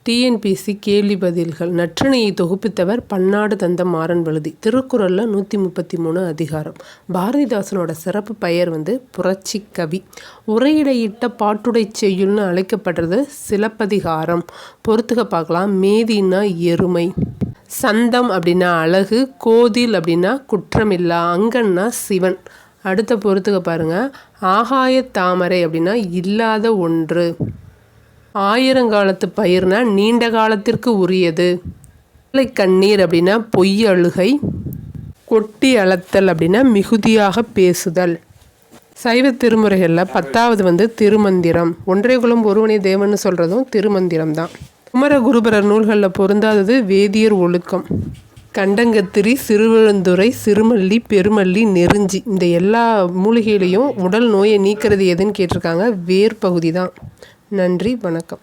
TNPSC கேள்வி பதில்கள். நற்றிணையை தொகுப்பித்தவர் பன்னாடு தந்த மாறன் வழுதி. திருக்குறளில் 133 அதிகாரம். பாரதிதாசனோட சிறப்பு பெயர் புரட்சி கவி. உரையிடையிட்ட பாட்டுடை செய்யுள்னு அழைக்கப்படுறது சிலப்பதிகாரம். பொறுத்துக்க பார்க்கலாம். மேதினா எருமை, சந்தம் அப்படின்னா அழகு, கோதில் அப்படின்னா குற்றமில்லா, அங்கன்னா சிவன். அடுத்த பொறுத்துக்க பாருங்க. ஆகாய தாமரை அப்படின்னா இல்லாத ஒன்று. ஆயிரங்காலத்து பயிர்னா நீண்ட காலத்திற்கு உரியது. கண்ணீர் அப்படின்னா பொய் அழுகை. கொட்டி அளத்தல் அப்படின்னா மிகுதியாக பேசுதல். சைவ திருமுறைகளில் 10வது திருமந்திரம். ஒன்றே குலம் ஒருவனே தேவன்னு சொல்கிறதும் திருமந்திரம் தான். குமர குருபரர் நூல்களில் பொருந்தாதது வேதியர் ஒழுக்கம். கண்டங்கத்திரி, சிறுவழுந்துறை, சிறுமல்லி, பெருமல்லி, நெருஞ்சி, இந்த எல்லா மூலிகையிலையும் உடல் நோயை நீக்கிறது எதுன்னு கேட்டிருக்காங்க. வேர் பகுதி தான். நன்றி, வணக்கம்.